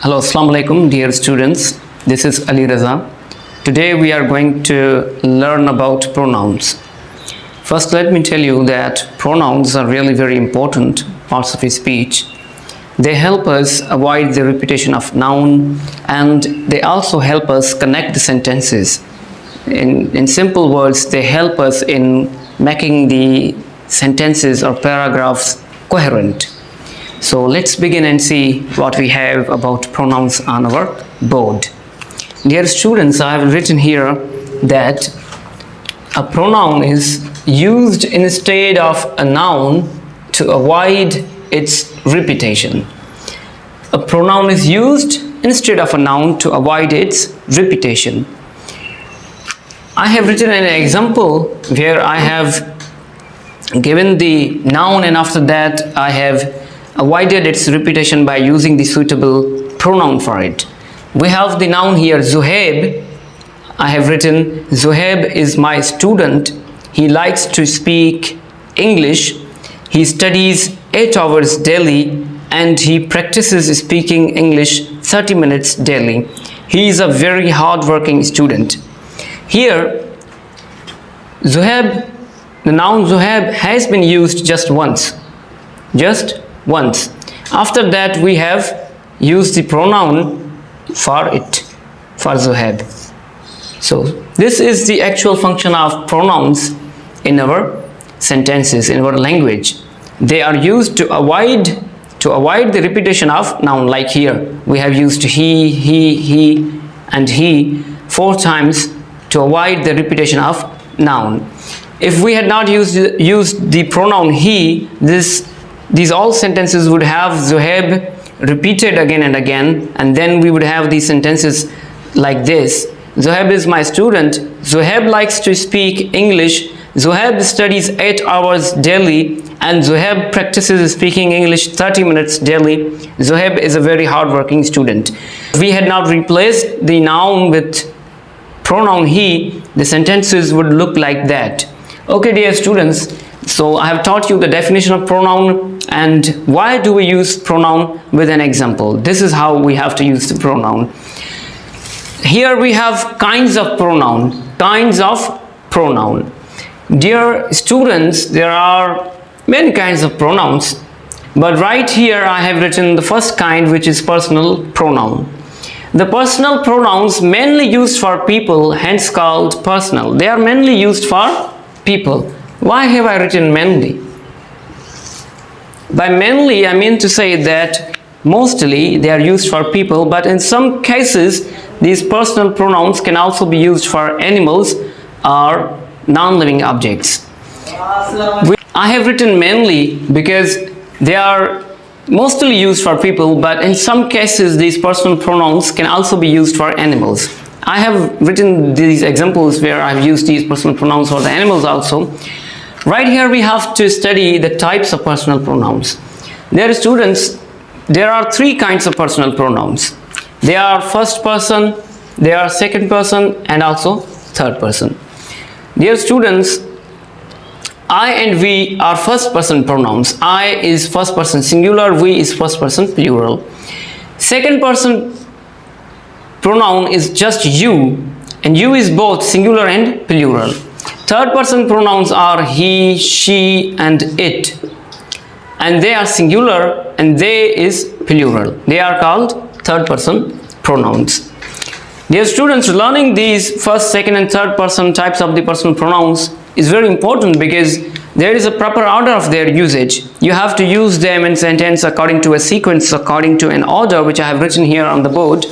Hello, Assalamu alaikum, dear students. This is Ali Raza. Today we are going to learn about pronouns. First, let me tell you that pronouns are really very important parts of speech. They help us avoid the repetition of noun, and they also help us connect the sentences. In simple words, they help us in making the sentences or paragraphs coherent. So let's begin and see what we have about pronouns on our board. Dear students, I have written here that a pronoun is used instead of a noun to avoid its repetition. A pronoun is used instead of a noun to avoid its repetition. I have written an example where I have given the noun and after that I have avoided its repetition by using the suitable pronoun for it. We have the noun here, Zuhaib. I have written, Zuhaib is my student. He likes to speak English. He studies 8 hours daily and he practices speaking English 30 minutes daily. He is a very hard-working student. Here, Zuhaib, the noun Zuhaib has been used just once. After that, we have used the pronoun for it, for Zuhaib. So, this is the actual function of pronouns in our sentences, in our language. They are used to avoid the repetition of noun, like here. We have used he, and he 4 times to avoid the repetition of noun. If we had not used the pronoun he, these all sentences would have Zuhaib repeated again and again, and then we would have these sentences like this. Zuhaib is my student. Zuhaib likes to speak English. Zuhaib studies 8 hours daily, and Zuhaib practices speaking English 30 minutes daily. Zuhaib is a very hard-working student. If we had not replaced the noun with pronoun he, the sentences would look like that. Okay, dear students, so I have taught you the definition of pronoun and why do we use pronoun with an example. This is how we have to use the pronoun. Here we have kinds of pronoun. Dear students, there are many kinds of pronouns, but right here I have written the first kind, which is personal pronoun. The personal pronouns mainly used for people, hence called personal. They are mainly used for people. Why have I written mainly? By mainly, I mean to say that mostly they are used for people, but in some cases these personal pronouns can also be used for animals or non-living objects. I have written mainly because they are mostly used for people, but in some cases these personal pronouns can also be used for animals. I have written these examples where I have used these personal pronouns for the animals also. Right here we have to study the types of personal pronouns. Dear students, there are 3 kinds of personal pronouns. They are first person, they are second person, and also third person. Dear students, I and we are first person pronouns. I is first person singular, we is first person plural. Second person pronoun is just you, and you is both singular and plural. Third person pronouns are he, she, and it, and they are singular and they is plural. They are called third person pronouns. Dear students, learning these first, second, and third person types of the personal pronouns is very important because there is a proper order of their usage. You have to use them in sentence according to a sequence, according to an order which I have written here on the board.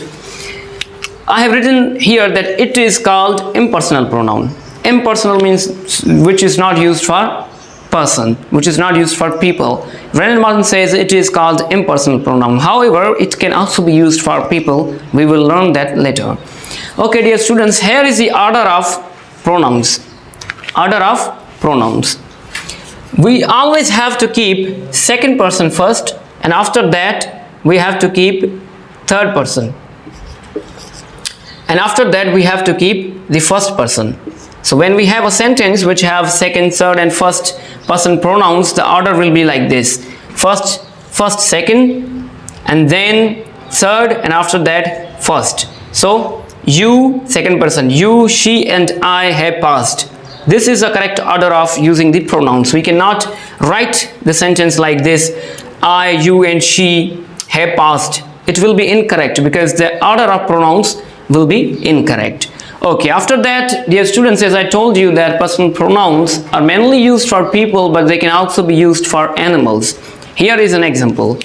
I have written here that it is called impersonal pronoun. Impersonal means which is not used for person, which is not used for people. Brennan Martin says it is called impersonal pronoun. However, it can also be used for people. We will learn that later. Okay, dear students, here is the order of pronouns. Order of pronouns. We always have to keep second person first, and after that we have to keep third person, and after that we have to keep the first person. So when we have a sentence which have second, third, and first person pronouns, the order will be like this: first, second, and then third, and after that first. So you, second person, you, she and I have passed. This is the correct order of using the pronouns. We cannot write the sentence like this: I, you and she have passed. It will be incorrect because the order of pronouns will be incorrect. Okay, after that, dear students, as I told you that personal pronouns are mainly used for people, but they can also be used for animals. Here is an example.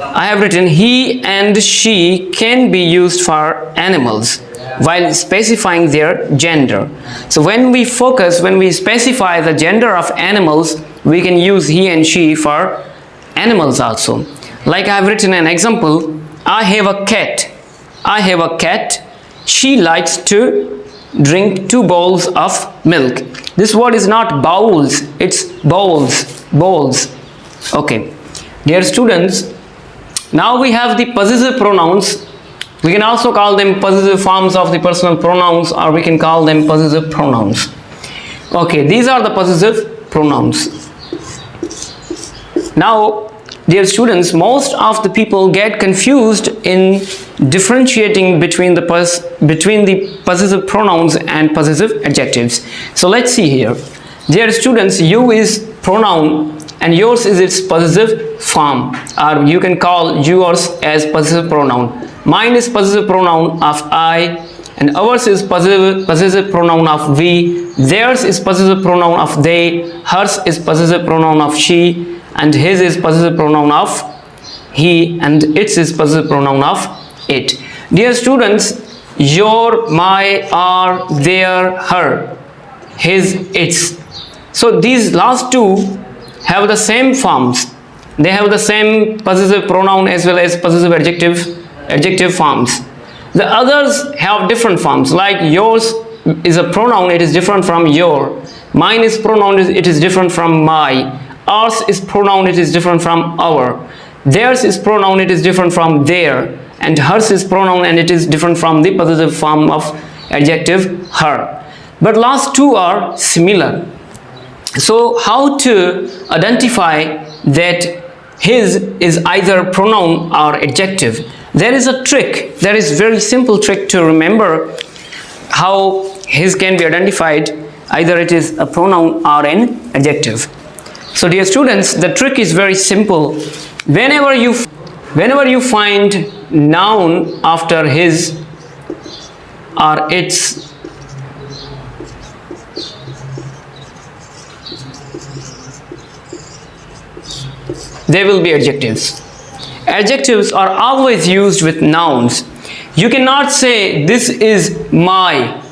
I have written he and she can be used for animals while specifying their gender. So when we specify the gender of animals, we can use he and she for animals also. Like I have written an example: I have a cat. I have a cat. She likes to drink 2 bowls of milk. This word is not bowls, it's bowls. Bowls. Okay. Dear students, now we have the possessive pronouns. We can also call them possessive forms of the personal pronouns, or we can call them possessive pronouns. Okay, these are the possessive pronouns. Now, dear students, most of the people get confused in differentiating between the possessive pronouns and possessive adjectives. So let's see here. Dear students, you is pronoun and yours is its possessive form, or you can call yours as possessive pronoun. Mine is possessive pronoun of I, and ours is possessive pronoun of we. Theirs is possessive pronoun of they. Hers is possessive pronoun of she, and his is possessive pronoun of he, and its is possessive pronoun of it. Dear students, your, my, our, their, her, his, its. So these last two have the same forms. They have the same possessive pronoun as well as possessive adjective forms. The others have different forms, like yours is a pronoun, it is different from your. Mine is pronoun, it is different from my. Ours is pronoun, it is different from our. Theirs is pronoun, it is different from their. And hers is pronoun, and it is different from the possessive form of adjective her. But last two are similar. So how to identify that his is either pronoun or adjective? There is a trick. There is very simple trick to remember how his can be identified. Either it is a pronoun or an adjective. So dear students, the trick is very simple. Whenever you find noun after his or its, they will be adjectives. Adjectives are always used with nouns. You cannot say this is my,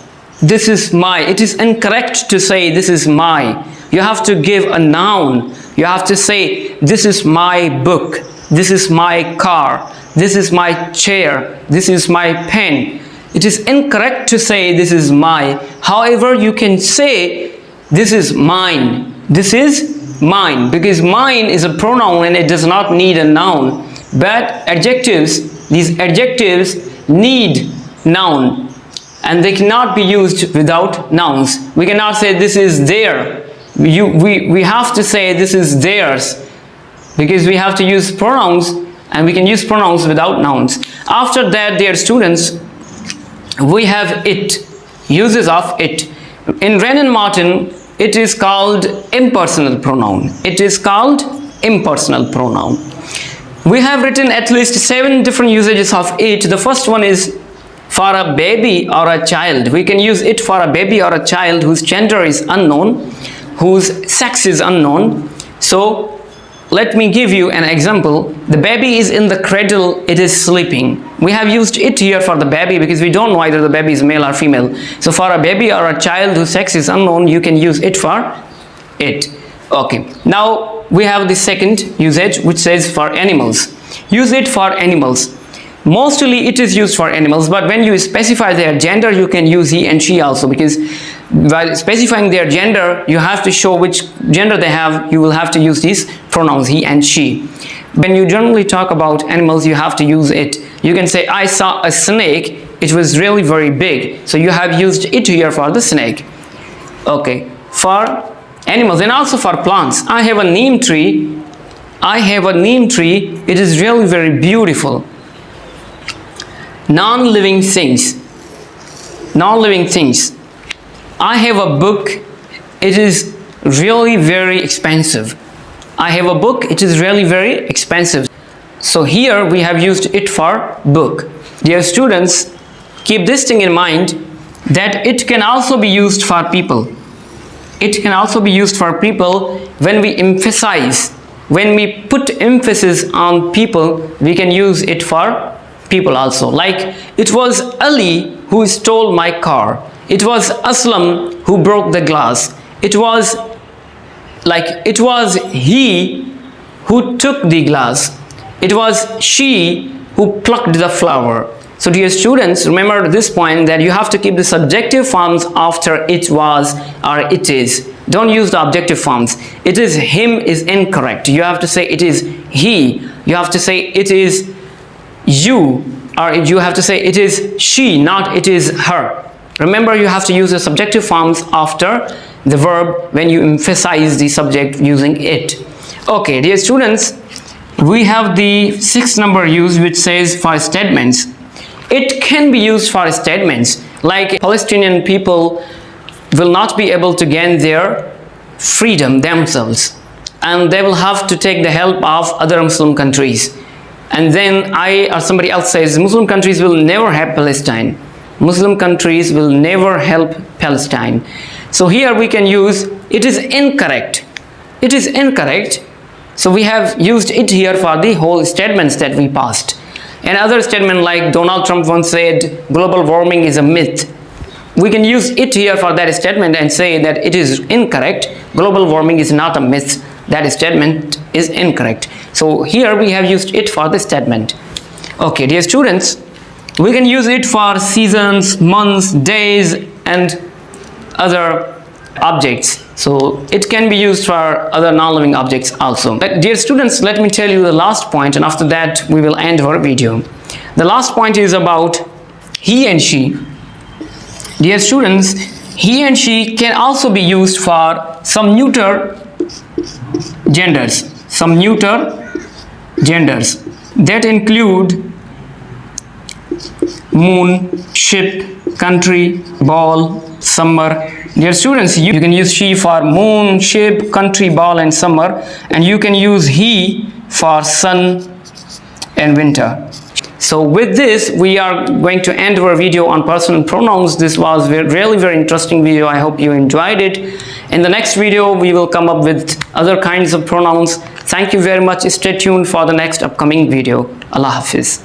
this is my. It is incorrect to say this is my. You have to give a noun. You have to say this is my book, this is my car, this is my chair, this is my pen. It is incorrect to say this is my. However, you can say this is mine. This is mine, because mine is a pronoun and it does not need a noun. But adjectives, these adjectives need noun, and they cannot be used without nouns. We cannot say this is their. We have to say this is theirs, because we have to use pronouns, and we can use pronouns without nouns. After that, dear students, we have it, uses of it. In Wren and Martin, it is called impersonal pronoun. It is called impersonal pronoun. We have written at least 7 different usages of it. The first one is for a baby or a child. We can use it for a baby or a child whose gender is unknown, whose sex is unknown. So let me give you an example. The baby is in the cradle, it is sleeping. We have used it here for the baby because we don't know whether the baby is male or female. So for a baby or a child whose sex is unknown, you can use it for it. Okay, now we have the second usage, which says for animals. Use it for animals. Mostly it is used for animals, but when you specify their gender, you can use he and she also, because while specifying their gender, you have to show which gender they have. You will have to use these pronouns, he and she. When you generally talk about animals, you have to use it. You can say, I saw a snake, it was really very big. So you have used it here for the snake. Okay, for animals and also for plants. I have a neem tree. I have a neem tree. It is really very beautiful. Non-living things. Non-living things. I have a book. It is really very expensive. I have a book. It is really very expensive. So here we have used it for book. Dear students, keep this thing in mind that it can also be used for people. It can also be used for people when we emphasize, when we put emphasis on people, we can use it for people also. Like, it was Ali who stole my car. It was Aslam who broke the glass. It was he who took the glass. It was she who plucked the flower. So dear students, remember this point, that you have to keep the subjective forms after it was or it is. Don't use the objective forms. It is him is incorrect. You have to say it is he. You have to say it is you, or you have to say it is she, not it is her. Remember, you have to use the subjective forms after the verb when you emphasize the subject using it. Okay, dear students, we have the 6th number used, which says for statements. It can be used for statements like Palestinian people will not be able to gain their freedom themselves, and they will have to take the help of other Muslim countries. And then I or somebody else says Muslim countries will never have Palestine. Muslim countries will never help Palestine. So here we can use it is incorrect. It is incorrect. So we have used it here for the whole statements that we passed. Another statement like Donald Trump once said global warming is a myth. We can use it here for that statement and say that it is incorrect. Global warming is not a myth. That statement is incorrect. So here we have used it for the statement. Okay, dear students, we can use it for seasons, months, days, and other objects. So it can be used for other non-living objects also. But dear students, let me tell you the last point, and after that we will end our video. The last point is about he and she. Dear students, he and she can also be used for some neuter genders. Some neuter genders that include moon, ship, country, ball, summer. Dear students, you can use she for moon, ship, country, ball, and summer, and you can use he for sun and winter. So with this, we are going to end our video on personal pronouns. This was really very interesting video. I hope you enjoyed it. In the next video, we will come up with other kinds of pronouns. Thank you very much. Stay tuned for the next upcoming video. Allah Hafiz.